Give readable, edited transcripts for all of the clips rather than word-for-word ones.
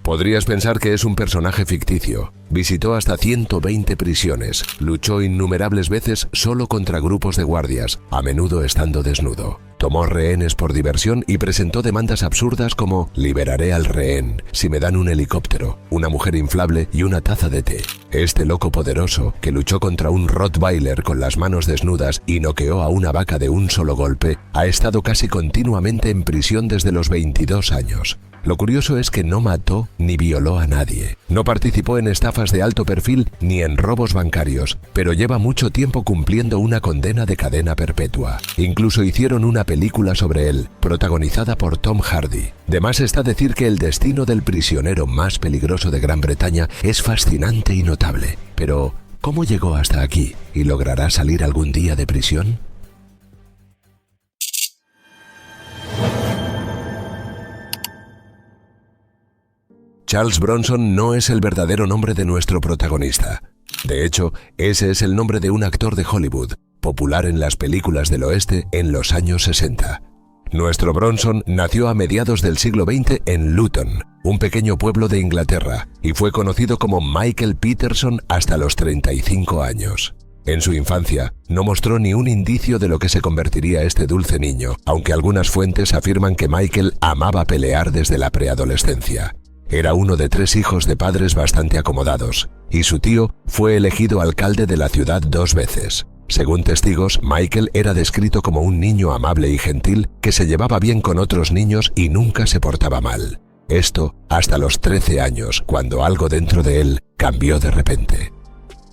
Podrías pensar que es un personaje ficticio. Visitó hasta 120 prisiones, luchó innumerables veces solo contra grupos de guardias, a menudo estando desnudo. Tomó rehenes por diversión y presentó demandas absurdas como «liberaré al rehén si me dan un helicóptero, una mujer inflable y una taza de té». Este loco poderoso, que luchó contra un Rottweiler con las manos desnudas y noqueó a una vaca de un solo golpe, ha estado casi continuamente en prisión desde los 22 años. Lo curioso es que no mató ni violó a nadie. No participó en estafas de alto perfil ni en robos bancarios, pero lleva mucho tiempo cumpliendo una condena de cadena perpetua. Incluso hicieron una película sobre él, protagonizada por Tom Hardy. De más está decir que el destino del prisionero más peligroso de Gran Bretaña es fascinante y notable. Pero, ¿cómo llegó hasta aquí? ¿Y logrará salir algún día de prisión? Charles Bronson no es el verdadero nombre de nuestro protagonista. De hecho, ese es el nombre de un actor de Hollywood, popular en las películas del oeste en los años 60. Nuestro Bronson nació a mediados del siglo XX en Luton, un pequeño pueblo de Inglaterra, y fue conocido como Michael Peterson hasta los 35 años. En su infancia, no mostró ni un indicio de lo que se convertiría este dulce niño, aunque algunas fuentes afirman que Michael amaba pelear desde la preadolescencia. Era uno de 3 hijos de padres bastante acomodados, y su tío fue elegido alcalde de la ciudad 2 veces. Según testigos, Michael era descrito como un niño amable y gentil que se llevaba bien con otros niños y nunca se portaba mal. Esto hasta los 13 años, cuando algo dentro de él cambió de repente.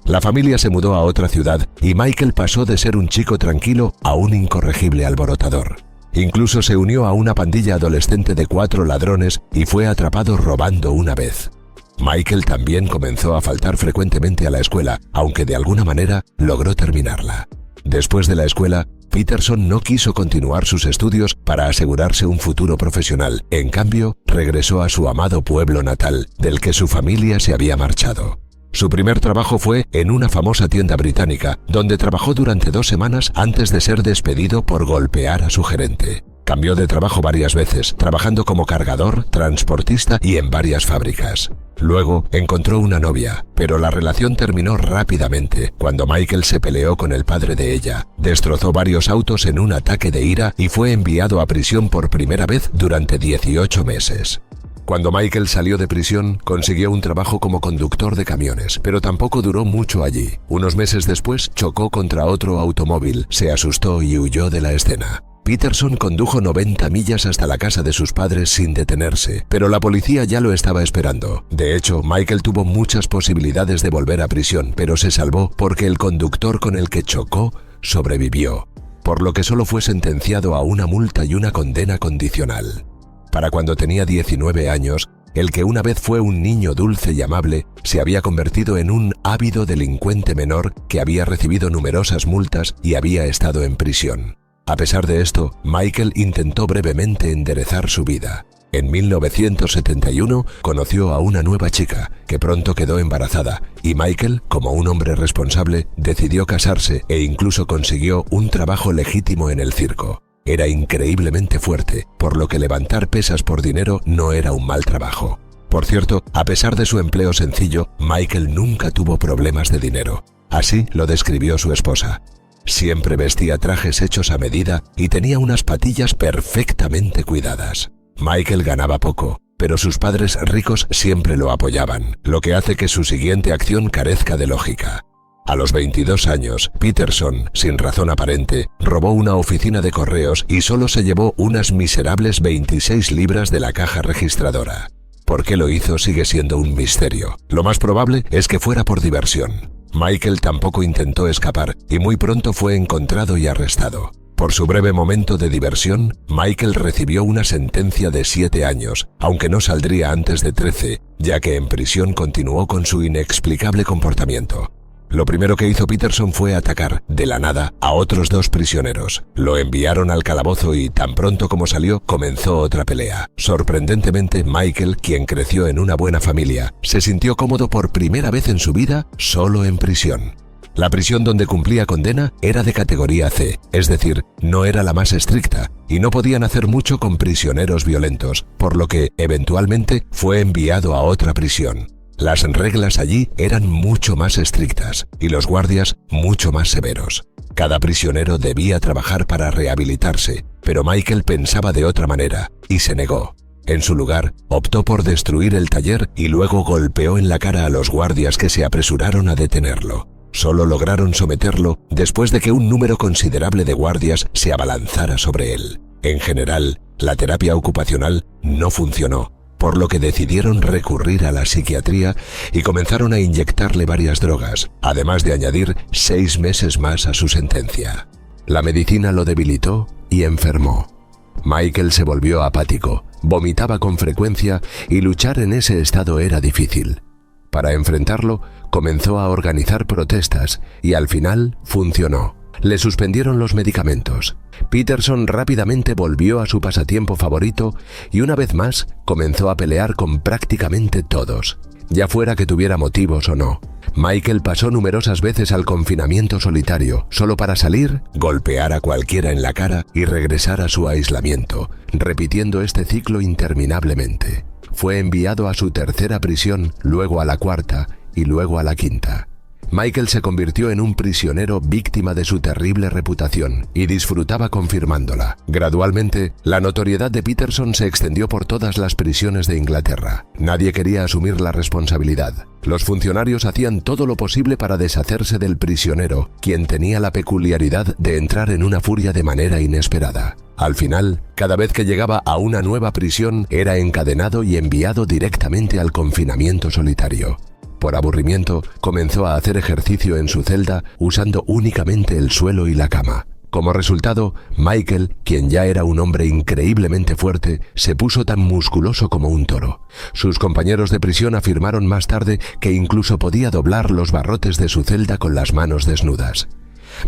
La familia se mudó a otra ciudad y Michael pasó de ser un chico tranquilo a un incorregible alborotador. Incluso se unió a una pandilla adolescente de 4 ladrones y fue atrapado robando una vez. Michael también comenzó a faltar frecuentemente a la escuela, aunque de alguna manera logró terminarla. Después de la escuela, Peterson no quiso continuar sus estudios para asegurarse un futuro profesional. En cambio, regresó a su amado pueblo natal, del que su familia se había marchado. Su primer trabajo fue en una famosa tienda británica, donde trabajó durante 2 semanas antes de ser despedido por golpear a su gerente. Cambió de trabajo varias veces, trabajando como cargador, transportista y en varias fábricas. Luego encontró una novia, pero la relación terminó rápidamente cuando Michael se peleó con el padre de ella, destrozó varios autos en un ataque de ira y fue enviado a prisión por primera vez durante 18 meses. Cuando Michael salió de prisión, consiguió un trabajo como conductor de camiones, pero tampoco duró mucho allí. Unos meses después, chocó contra otro automóvil, se asustó y huyó de la escena. Peterson condujo 90 millas hasta la casa de sus padres sin detenerse, pero la policía ya lo estaba esperando. De hecho, Michael tuvo muchas posibilidades de volver a prisión, pero se salvó porque el conductor con el que chocó sobrevivió, por lo que solo fue sentenciado a una multa y una condena condicional. Para cuando tenía 19 años, el que una vez fue un niño dulce y amable, se había convertido en un ávido delincuente menor que había recibido numerosas multas y había estado en prisión. A pesar de esto, Michael intentó brevemente enderezar su vida. En 1971 conoció a una nueva chica, que pronto quedó embarazada, y Michael, como un hombre responsable, decidió casarse e incluso consiguió un trabajo legítimo en el circo. Era increíblemente fuerte, por lo que levantar pesas por dinero no era un mal trabajo. Por cierto, a pesar de su empleo sencillo, Michael nunca tuvo problemas de dinero. Así lo describió su esposa. Siempre vestía trajes hechos a medida y tenía unas patillas perfectamente cuidadas. Michael ganaba poco, pero sus padres ricos siempre lo apoyaban, lo que hace que su siguiente acción carezca de lógica. A los 22 años, Peterson, sin razón aparente, robó una oficina de correos y solo se llevó unas miserables 26 libras de la caja registradora. ¿Por qué lo hizo sigue siendo un misterio? Lo más probable es que fuera por diversión. Michael tampoco intentó escapar y muy pronto fue encontrado y arrestado. Por su breve momento de diversión, Michael recibió una sentencia de 7 años, aunque no saldría antes de 13, ya que en prisión continuó con su inexplicable comportamiento. Lo primero que hizo Peterson fue atacar, de la nada, a otros 2 prisioneros. Lo enviaron al calabozo y, tan pronto como salió, comenzó otra pelea. Sorprendentemente, Michael, quien creció en una buena familia, se sintió cómodo por primera vez en su vida solo en prisión. La prisión donde cumplía condena era de categoría C, es decir, no era la más estricta, y no podían hacer mucho con prisioneros violentos, por lo que, eventualmente, fue enviado a otra prisión. Las reglas allí eran mucho más estrictas, y los guardias mucho más severos. Cada prisionero debía trabajar para rehabilitarse, pero Michael pensaba de otra manera, y se negó. En su lugar, optó por destruir el taller y luego golpeó en la cara a los guardias que se apresuraron a detenerlo. Solo lograron someterlo después de que un número considerable de guardias se abalanzara sobre él. En general, la terapia ocupacional no funcionó, por lo que decidieron recurrir a la psiquiatría y comenzaron a inyectarle varias drogas, además de añadir 6 meses más a su sentencia. La medicina lo debilitó y enfermó. Michael se volvió apático, vomitaba con frecuencia y luchar en ese estado era difícil. Para enfrentarlo, comenzó a organizar protestas y al final funcionó. Le suspendieron los medicamentos. Peterson rápidamente volvió a su pasatiempo favorito y una vez más comenzó a pelear con prácticamente todos, ya fuera que tuviera motivos o no. Michael pasó numerosas veces al confinamiento solitario, solo para salir, golpear a cualquiera en la cara y regresar a su aislamiento, repitiendo este ciclo interminablemente. Fue enviado a su tercera prisión, luego a la cuarta y luego a la quinta. Michael se convirtió en un prisionero víctima de su terrible reputación y disfrutaba confirmándola. Gradualmente, la notoriedad de Peterson se extendió por todas las prisiones de Inglaterra. Nadie quería asumir la responsabilidad. Los funcionarios hacían todo lo posible para deshacerse del prisionero, quien tenía la peculiaridad de entrar en una furia de manera inesperada. Al final, cada vez que llegaba a una nueva prisión, era encadenado y enviado directamente al confinamiento solitario. Por aburrimiento, comenzó a hacer ejercicio en su celda usando únicamente el suelo y la cama. Como resultado, Michael, quien ya era un hombre increíblemente fuerte, se puso tan musculoso como un toro. Sus compañeros de prisión afirmaron más tarde que incluso podía doblar los barrotes de su celda con las manos desnudas.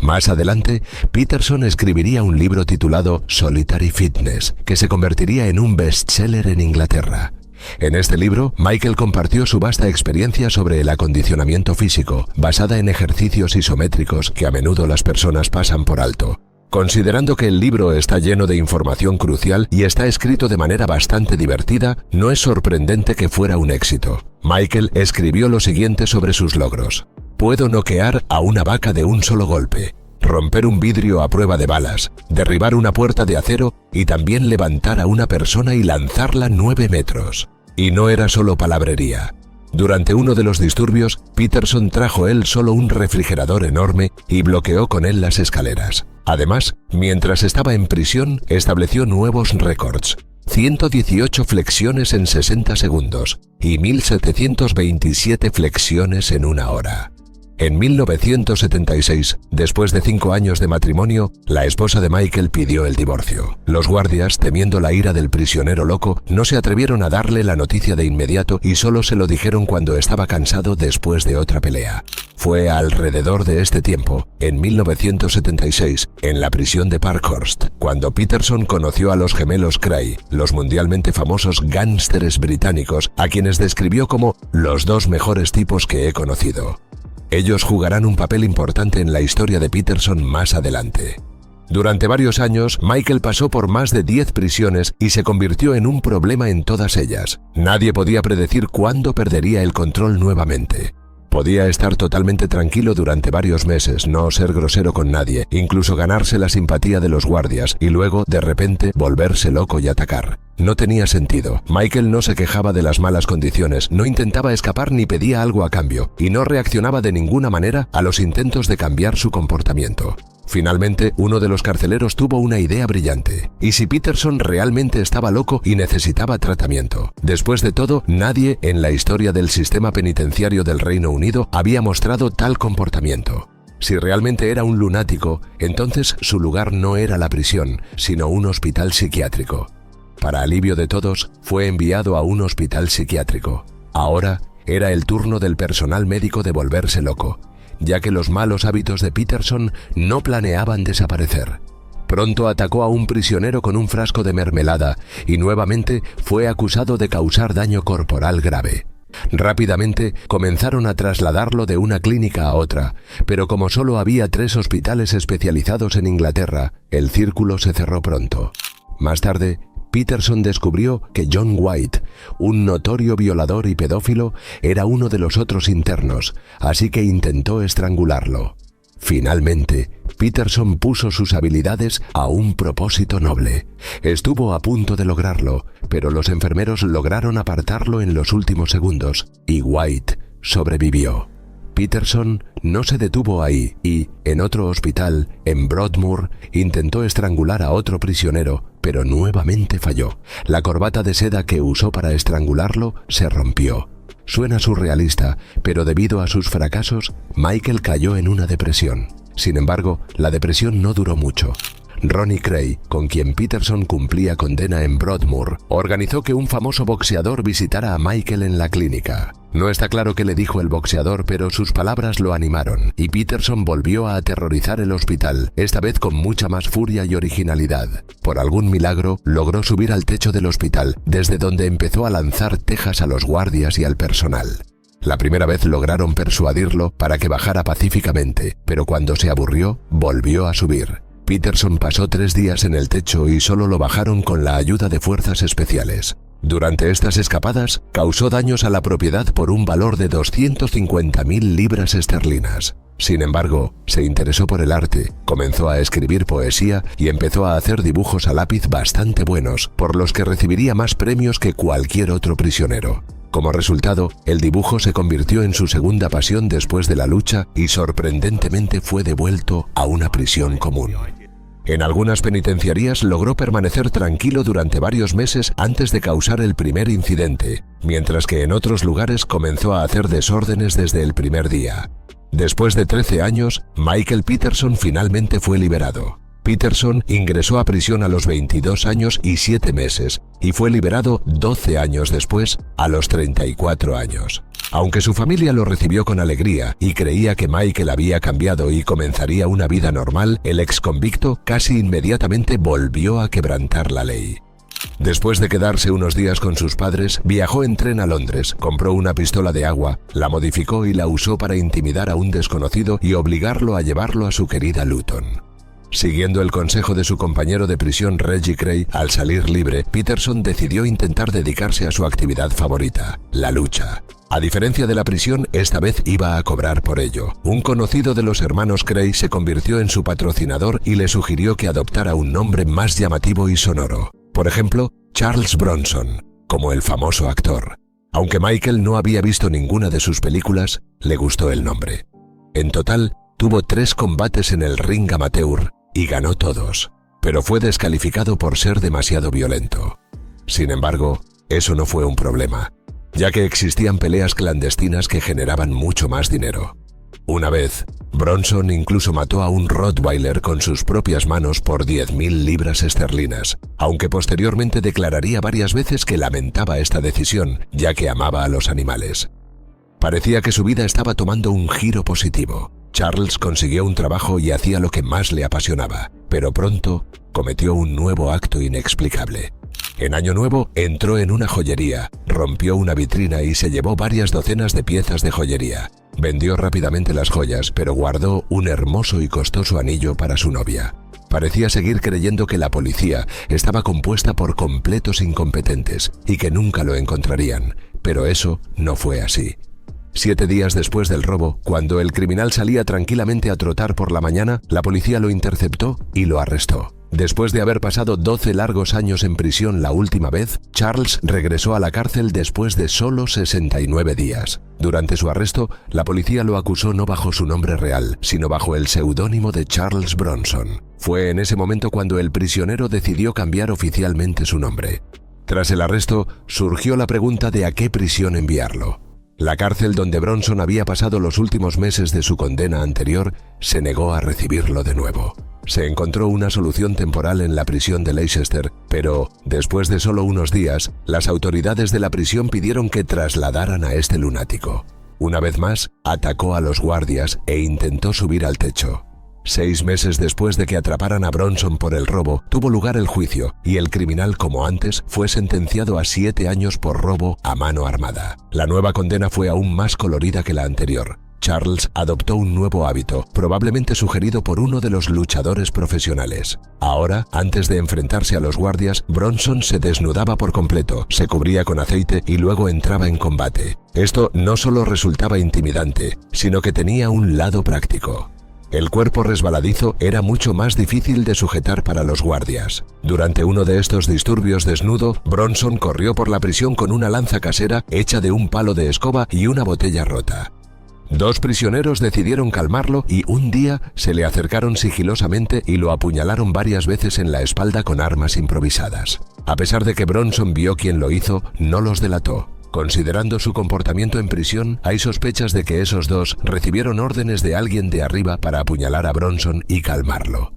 Más adelante, Peterson escribiría un libro titulado Solitary Fitness, que se convertiría en un bestseller en Inglaterra. En este libro, Michael compartió su vasta experiencia sobre el acondicionamiento físico, basada en ejercicios isométricos que a menudo las personas pasan por alto. Considerando que el libro está lleno de información crucial y está escrito de manera bastante divertida, no es sorprendente que fuera un éxito. Michael escribió lo siguiente sobre sus logros. Puedo noquear a una vaca de un solo golpe, romper un vidrio a prueba de balas, derribar una puerta de acero y también levantar a una persona y lanzarla 9 metros. Y no era solo palabrería. Durante uno de los disturbios, Peterson trajo él solo un refrigerador enorme y bloqueó con él las escaleras. Además, mientras estaba en prisión, estableció nuevos récords. 118 flexiones en 60 segundos y 1727 flexiones en 1 hora. En 1976, después de 5 años de matrimonio, la esposa de Michael pidió el divorcio. Los guardias, temiendo la ira del prisionero loco, no se atrevieron a darle la noticia de inmediato y solo se lo dijeron cuando estaba cansado después de otra pelea. Fue alrededor de este tiempo, en 1976, en la prisión de Parkhurst, cuando Peterson conoció a los gemelos Kray, los mundialmente famosos gánsteres británicos, a quienes describió como los 2 mejores tipos que he conocido. Ellos jugarán un papel importante en la historia de Peterson más adelante. Durante varios años, Michael pasó por más de 10 prisiones y se convirtió en un problema en todas ellas. Nadie podía predecir cuándo perdería el control nuevamente. Podía estar totalmente tranquilo durante varios meses, no ser grosero con nadie, incluso ganarse la simpatía de los guardias y luego, de repente, volverse loco y atacar. No tenía sentido. Michael no se quejaba de las malas condiciones, no intentaba escapar ni pedía algo a cambio, y no reaccionaba de ninguna manera a los intentos de cambiar su comportamiento. Finalmente, uno de los carceleros tuvo una idea brillante. ¿Y si Peterson realmente estaba loco y necesitaba tratamiento? Después de todo, nadie en la historia del sistema penitenciario del Reino Unido había mostrado tal comportamiento. Si realmente era un lunático, entonces su lugar no era la prisión, sino un hospital psiquiátrico. Para alivio de todos, fue enviado a un hospital psiquiátrico. Ahora era el turno del personal médico de volverse loco, ya que los malos hábitos de Peterson no planeaban desaparecer. Pronto atacó a un prisionero con un frasco de mermelada y nuevamente fue acusado de causar daño corporal grave. Rápidamente comenzaron a trasladarlo de una clínica a otra, pero como solo había 3 hospitales especializados en Inglaterra, el círculo se cerró pronto. Más tarde, Peterson descubrió que John White, un notorio violador y pedófilo, era uno de los otros internos, así que intentó estrangularlo. Finalmente, Peterson puso sus habilidades a un propósito noble. Estuvo a punto de lograrlo, pero los enfermeros lograron apartarlo en los últimos segundos, y White sobrevivió. Peterson no se detuvo ahí y, en otro hospital, en Broadmoor, intentó estrangular a otro prisionero, pero nuevamente falló. La corbata de seda que usó para estrangularlo se rompió. Suena surrealista, pero debido a sus fracasos, Michael cayó en una depresión. Sin embargo, la depresión no duró mucho. Ronnie Cray, con quien Peterson cumplía condena en Broadmoor, organizó que un famoso boxeador visitara a Michael en la clínica. No está claro qué le dijo el boxeador, pero sus palabras lo animaron, y Peterson volvió a aterrorizar el hospital, esta vez con mucha más furia y originalidad. Por algún milagro, logró subir al techo del hospital, desde donde empezó a lanzar tejas a los guardias y al personal. La primera vez lograron persuadirlo para que bajara pacíficamente, pero cuando se aburrió, volvió a subir. Peterson pasó 3 días en el techo y solo lo bajaron con la ayuda de fuerzas especiales. Durante estas escapadas, causó daños a la propiedad por un valor de 250.000 libras esterlinas. Sin embargo, se interesó por el arte, comenzó a escribir poesía y empezó a hacer dibujos a lápiz bastante buenos, por los que recibiría más premios que cualquier otro prisionero. Como resultado, el dibujo se convirtió en su segunda pasión después de la lucha y sorprendentemente fue devuelto a una prisión común. En algunas penitenciarías logró permanecer tranquilo durante varios meses antes de causar el primer incidente, mientras que en otros lugares comenzó a hacer desórdenes desde el primer día. Después de 13 años, Michael Peterson finalmente fue liberado. Peterson ingresó a prisión a los 22 años y 7 meses y fue liberado 12 años después, a los 34 años. Aunque su familia lo recibió con alegría y creía que Michael había cambiado y comenzaría una vida normal, el exconvicto casi inmediatamente volvió a quebrantar la ley. Después de quedarse unos días con sus padres, viajó en tren a Londres, compró una pistola de agua, la modificó y la usó para intimidar a un desconocido y obligarlo a llevarlo a su querida Luton. Siguiendo el consejo de su compañero de prisión Reggie Cray, al salir libre, Peterson decidió intentar dedicarse a su actividad favorita, la lucha. A diferencia de la prisión, esta vez iba a cobrar por ello. Un conocido de los hermanos Cray se convirtió en su patrocinador y le sugirió que adoptara un nombre más llamativo y sonoro. Por ejemplo, Charles Bronson, como el famoso actor. Aunque Michael no había visto ninguna de sus películas, le gustó el nombre. En total, tuvo 3 combates en el ring amateur y ganó todos, pero fue descalificado por ser demasiado violento. Sin embargo, eso no fue un problema, ya que existían peleas clandestinas que generaban mucho más dinero. Una vez, Bronson incluso mató a un Rottweiler con sus propias manos por 10.000 libras esterlinas, aunque posteriormente declararía varias veces que lamentaba esta decisión, ya que amaba a los animales. Parecía que su vida estaba tomando un giro positivo. Charles consiguió un trabajo y hacía lo que más le apasionaba, pero pronto cometió un nuevo acto inexplicable. En Año Nuevo entró en una joyería, rompió una vitrina y se llevó varias docenas de piezas de joyería. Vendió rápidamente las joyas, pero guardó un hermoso y costoso anillo para su novia. Parecía seguir creyendo que la policía estaba compuesta por completos incompetentes y que nunca lo encontrarían, pero eso no fue así. 7 días después del robo, cuando el criminal salía tranquilamente a trotar por la mañana, la policía lo interceptó y lo arrestó. Después de haber pasado 12 largos años en prisión la última vez, Charles regresó a la cárcel después de solo 69 días. Durante su arresto, la policía lo acusó no bajo su nombre real, sino bajo el seudónimo de Charles Bronson. Fue en ese momento cuando el prisionero decidió cambiar oficialmente su nombre. Tras el arresto, surgió la pregunta de a qué prisión enviarlo. La cárcel donde Bronson había pasado los últimos meses de su condena anterior se negó a recibirlo de nuevo. Se encontró una solución temporal en la prisión de Leicester, pero, después de solo unos días, las autoridades de la prisión pidieron que trasladaran a este lunático. Una vez más, atacó a los guardias e intentó subir al techo. 6 meses después de que atraparan a Bronson por el robo, tuvo lugar el juicio y el criminal, como antes, fue sentenciado a 7 años por robo a mano armada. La nueva condena fue aún más colorida que la anterior. Charles adoptó un nuevo hábito, probablemente sugerido por uno de los luchadores profesionales. Ahora, antes de enfrentarse a los guardias, Bronson se desnudaba por completo, se cubría con aceite y luego entraba en combate. Esto no solo resultaba intimidante, sino que tenía un lado práctico. El cuerpo resbaladizo era mucho más difícil de sujetar para los guardias. Durante uno de estos disturbios desnudo, Bronson corrió por la prisión con una lanza casera hecha de un palo de escoba y una botella rota. 2 prisioneros decidieron calmarlo y un día se le acercaron sigilosamente y lo apuñalaron varias veces en la espalda con armas improvisadas. A pesar de que Bronson vio quién lo hizo, no los delató. Considerando su comportamiento en prisión, hay sospechas de que esos 2 recibieron órdenes de alguien de arriba para apuñalar a Bronson y calmarlo.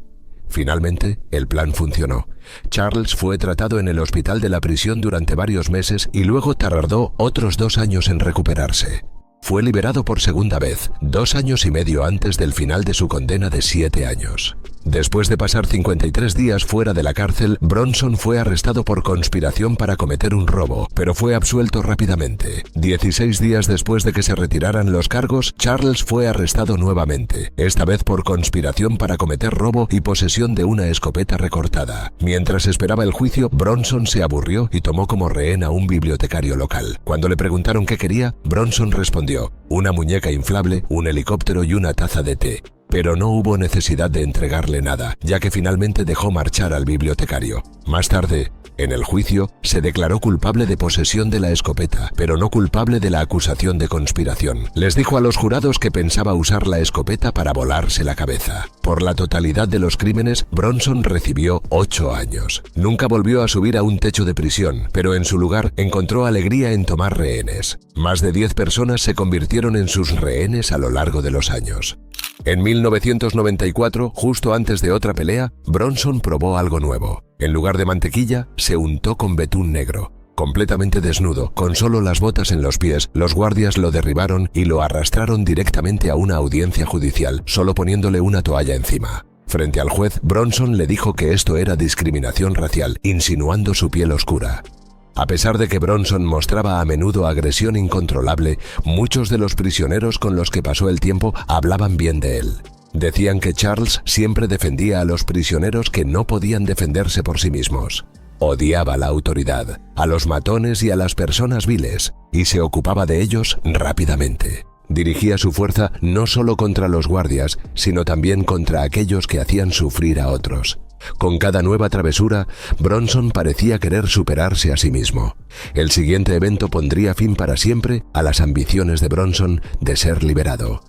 Finalmente, el plan funcionó. Charles fue tratado en el hospital de la prisión durante varios meses y luego tardó otros 2 años en recuperarse. Fue liberado por segunda vez, 2 años y medio antes del final de su condena de 7 años. Después de pasar 53 días fuera de la cárcel, Bronson fue arrestado por conspiración para cometer un robo, pero fue absuelto rápidamente. 16 días después de que se retiraran los cargos, Charles fue arrestado nuevamente, esta vez por conspiración para cometer robo y posesión de una escopeta recortada. Mientras esperaba el juicio, Bronson se aburrió y tomó como rehén a un bibliotecario local. Cuando le preguntaron qué quería, Bronson respondió: una muñeca inflable, un helicóptero y una taza de té. Pero no hubo necesidad de entregarle nada, ya que finalmente dejó marchar al bibliotecario. Más tarde, en el juicio, se declaró culpable de posesión de la escopeta, pero no culpable de la acusación de conspiración. Les dijo a los jurados que pensaba usar la escopeta para volarse la cabeza. Por la totalidad de los crímenes, Bronson recibió 8 años. Nunca volvió a subir a un techo de prisión, pero en su lugar encontró alegría en tomar rehenes. Más de 10 personas se convirtieron en sus rehenes a lo largo de los años. En 1994, justo antes de otra pelea, Bronson probó algo nuevo. En lugar de mantequilla, se untó con betún negro. Completamente desnudo, con solo las botas en los pies, los guardias lo derribaron y lo arrastraron directamente a una audiencia judicial, solo poniéndole una toalla encima. Frente al juez, Bronson le dijo que esto era discriminación racial, insinuando su piel oscura. A pesar de que Bronson mostraba a menudo agresión incontrolable, muchos de los prisioneros con los que pasó el tiempo hablaban bien de él. Decían que Charles siempre defendía a los prisioneros que no podían defenderse por sí mismos. Odiaba la autoridad, a los matones y a las personas viles, y se ocupaba de ellos rápidamente. Dirigía su fuerza no solo contra los guardias, sino también contra aquellos que hacían sufrir a otros. Con cada nueva travesura, Bronson parecía querer superarse a sí mismo. El siguiente evento pondría fin para siempre a las ambiciones de Bronson de ser liberado.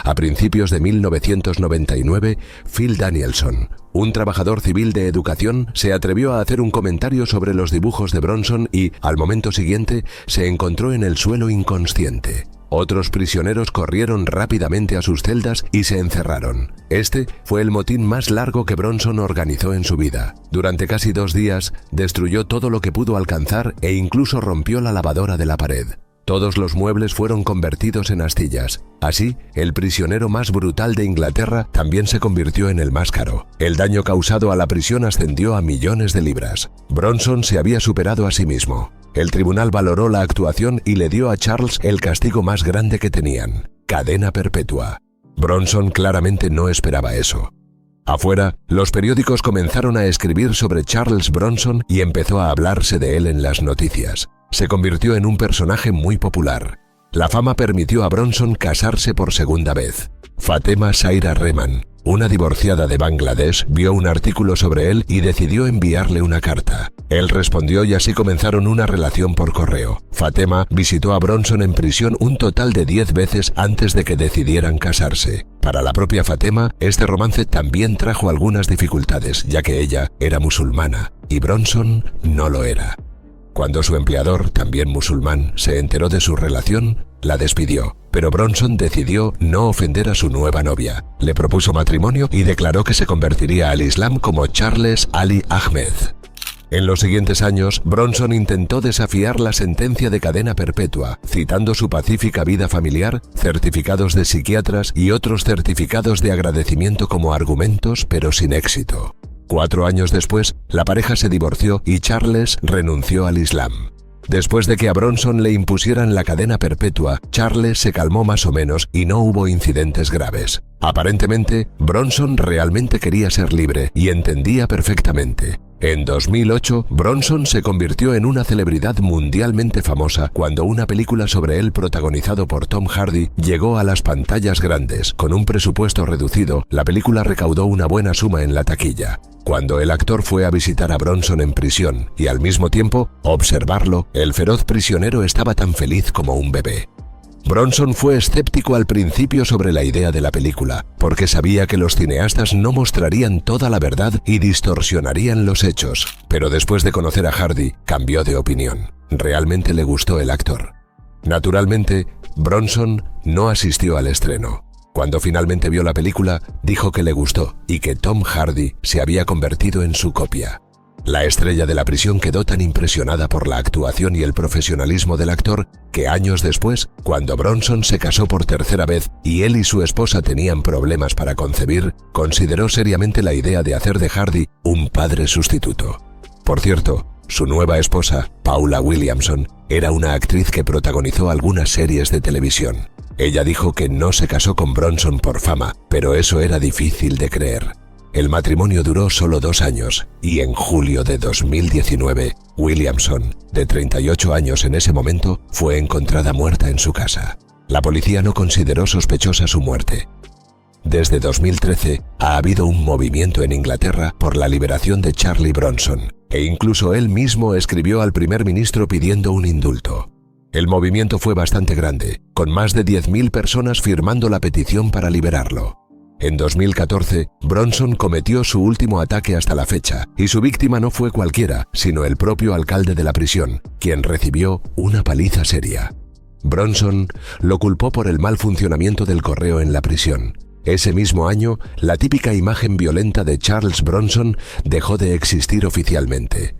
A principios de 1999, Phil Danielson, un trabajador civil de educación, se atrevió a hacer un comentario sobre los dibujos de Bronson y, al momento siguiente, se encontró en el suelo inconsciente. Otros prisioneros corrieron rápidamente a sus celdas y se encerraron. Este fue el motín más largo que Bronson organizó en su vida. Durante casi 2 días, destruyó todo lo que pudo alcanzar e incluso rompió la lavadora de la pared. Todos los muebles fueron convertidos en astillas. Así, el prisionero más brutal de Inglaterra también se convirtió en el más caro. El daño causado a la prisión ascendió a millones de libras. Bronson se había superado a sí mismo. El tribunal valoró la actuación y le dio a Charles el castigo más grande que tenían: cadena perpetua. Bronson claramente no esperaba eso. Afuera, los periódicos comenzaron a escribir sobre Charles Bronson y empezó a hablarse de él en las noticias. Se convirtió en un personaje muy popular. La fama permitió a Bronson casarse por segunda vez. Fatema Saira Rehman, una divorciada de Bangladesh, vio un artículo sobre él y decidió enviarle una carta. Él respondió y así comenzaron una relación por correo. Fatema visitó a Bronson en prisión un total de 10 veces antes de que decidieran casarse. Para la propia Fatema, este romance también trajo algunas dificultades, ya que ella era musulmana y Bronson no lo era. Cuando su empleador, también musulmán, se enteró de su relación, la despidió. Pero Bronson decidió no ofender a su nueva novia. Le propuso matrimonio y declaró que se convertiría al Islam como Charles Ali Ahmed. En los siguientes años, Bronson intentó desafiar la sentencia de cadena perpetua, citando su pacífica vida familiar, certificados de psiquiatras y otros certificados de agradecimiento como argumentos, pero sin éxito. 4 años después, la pareja se divorció y Charles renunció al Islam. Después de que a Bronson le impusieran la cadena perpetua, Charles se calmó más o menos y no hubo incidentes graves. Aparentemente, Bronson realmente quería ser libre y entendía perfectamente. En 2008, Bronson se convirtió en una celebridad mundialmente famosa cuando una película sobre él protagonizado por Tom Hardy llegó a las pantallas grandes. Con un presupuesto reducido, la película recaudó una buena suma en la taquilla. Cuando el actor fue a visitar a Bronson en prisión y al mismo tiempo observarlo, el feroz prisionero estaba tan feliz como un bebé. Bronson fue escéptico al principio sobre la idea de la película, porque sabía que los cineastas no mostrarían toda la verdad y distorsionarían los hechos, pero después de conocer a Hardy, cambió de opinión. Realmente le gustó el actor. Naturalmente, Bronson no asistió al estreno. Cuando finalmente vio la película, dijo que le gustó y que Tom Hardy se había convertido en su copia. La estrella de la prisión quedó tan impresionada por la actuación y el profesionalismo del actor que años después, cuando Bronson se casó por tercera vez y él y su esposa tenían problemas para concebir, consideró seriamente la idea de hacer de Hardy un padre sustituto. Por cierto, su nueva esposa, Paula Williamson, era una actriz que protagonizó algunas series de televisión. Ella dijo que no se casó con Bronson por fama, pero eso era difícil de creer. El matrimonio duró solo 2 años y en julio de 2019, Williamson, de 38 años en ese momento, fue encontrada muerta en su casa. La policía no consideró sospechosa su muerte. Desde 2013 ha habido un movimiento en Inglaterra por la liberación de Charlie Bronson, e incluso él mismo escribió al primer ministro pidiendo un indulto. El movimiento fue bastante grande, con más de 10.000 personas firmando la petición para liberarlo. En 2014, Bronson cometió su último ataque hasta la fecha, y su víctima no fue cualquiera, sino el propio alcalde de la prisión, quien recibió una paliza seria. Bronson lo culpó por el mal funcionamiento del correo en la prisión. Ese mismo año, la típica imagen violenta de Charles Bronson dejó de existir oficialmente.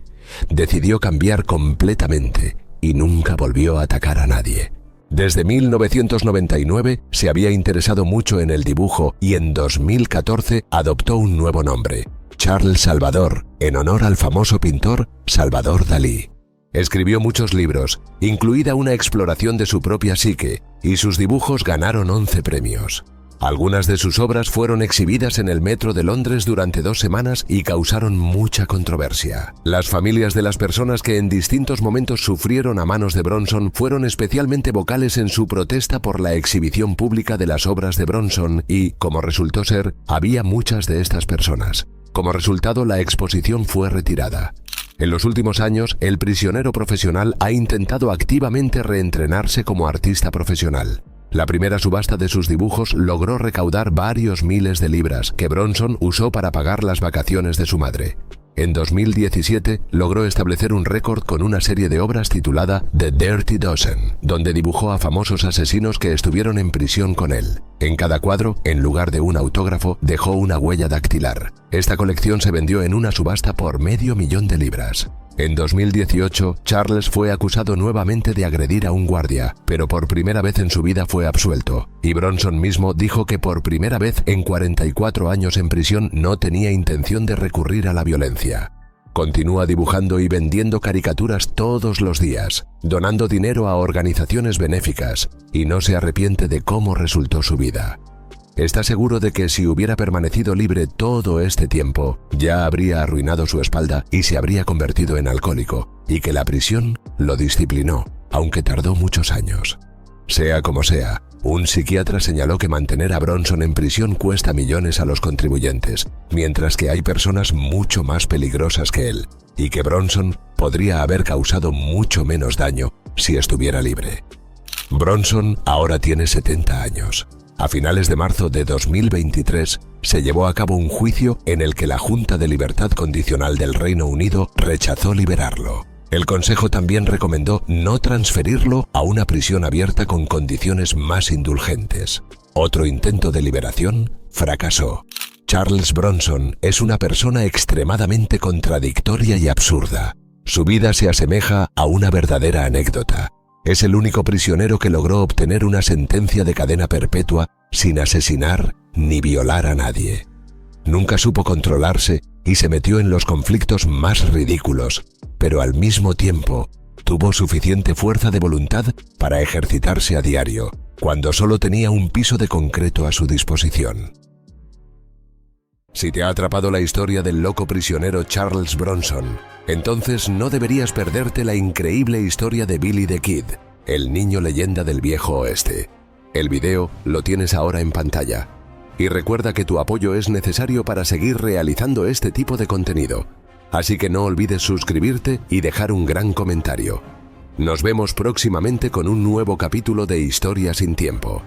Decidió cambiar completamente y nunca volvió a atacar a nadie. Desde 1999 se había interesado mucho en el dibujo y en 2014 adoptó un nuevo nombre, Charles Salvador, en honor al famoso pintor Salvador Dalí. Escribió muchos libros, incluida una exploración de su propia psique, y sus dibujos ganaron 11 premios. Algunas de sus obras fueron exhibidas en el metro de Londres durante 2 semanas y causaron mucha controversia. Las familias de las personas que en distintos momentos sufrieron a manos de Bronson fueron especialmente vocales en su protesta por la exhibición pública de las obras de Bronson y, como resultó ser, había muchas de estas personas. Como resultado, la exposición fue retirada. En los últimos años, el prisionero profesional ha intentado activamente reentrenarse como artista profesional. La primera subasta de sus dibujos logró recaudar varios miles de libras que Bronson usó para pagar las vacaciones de su madre. En 2017 logró establecer un récord con una serie de obras titulada The Dirty Dozen, donde dibujó a famosos asesinos que estuvieron en prisión con él. En cada cuadro, en lugar de un autógrafo, dejó una huella dactilar. Esta colección se vendió en una subasta por $500,000 libras. En 2018, Charles fue acusado nuevamente de agredir a un guardia, pero por primera vez en su vida fue absuelto. Y Bronson mismo dijo que por primera vez en 44 años en prisión no tenía intención de recurrir a la violencia. Continúa dibujando y vendiendo caricaturas todos los días, donando dinero a organizaciones benéficas, y no se arrepiente de cómo resultó su vida. Está seguro de que si hubiera permanecido libre todo este tiempo, ya habría arruinado su espalda y se habría convertido en alcohólico, y que la prisión lo disciplinó, aunque tardó muchos años. Sea como sea, un psiquiatra señaló que mantener a Bronson en prisión cuesta millones a los contribuyentes, mientras que hay personas mucho más peligrosas que él, y que Bronson podría haber causado mucho menos daño si estuviera libre. Bronson ahora tiene 70 años. A finales de marzo de 2023 se llevó a cabo un juicio en el que la Junta de Libertad Condicional del Reino Unido rechazó liberarlo. El Consejo también recomendó no transferirlo a una prisión abierta con condiciones más indulgentes. Otro intento de liberación fracasó. Charles Bronson es una persona extremadamente contradictoria y absurda. Su vida se asemeja a una verdadera anécdota. Es el único prisionero que logró obtener una sentencia de cadena perpetua sin asesinar ni violar a nadie. Nunca supo controlarse y se metió en los conflictos más ridículos, pero al mismo tiempo tuvo suficiente fuerza de voluntad para ejercitarse a diario, cuando solo tenía un piso de concreto a su disposición. Si te ha atrapado la historia del loco prisionero Charles Bronson, entonces no deberías perderte la increíble historia de Billy the Kid, el niño leyenda del viejo oeste. El video lo tienes ahora en pantalla. Y recuerda que tu apoyo es necesario para seguir realizando este tipo de contenido. Así que no olvides suscribirte y dejar un gran comentario. Nos vemos próximamente con un nuevo capítulo de Historia sin Tiempo.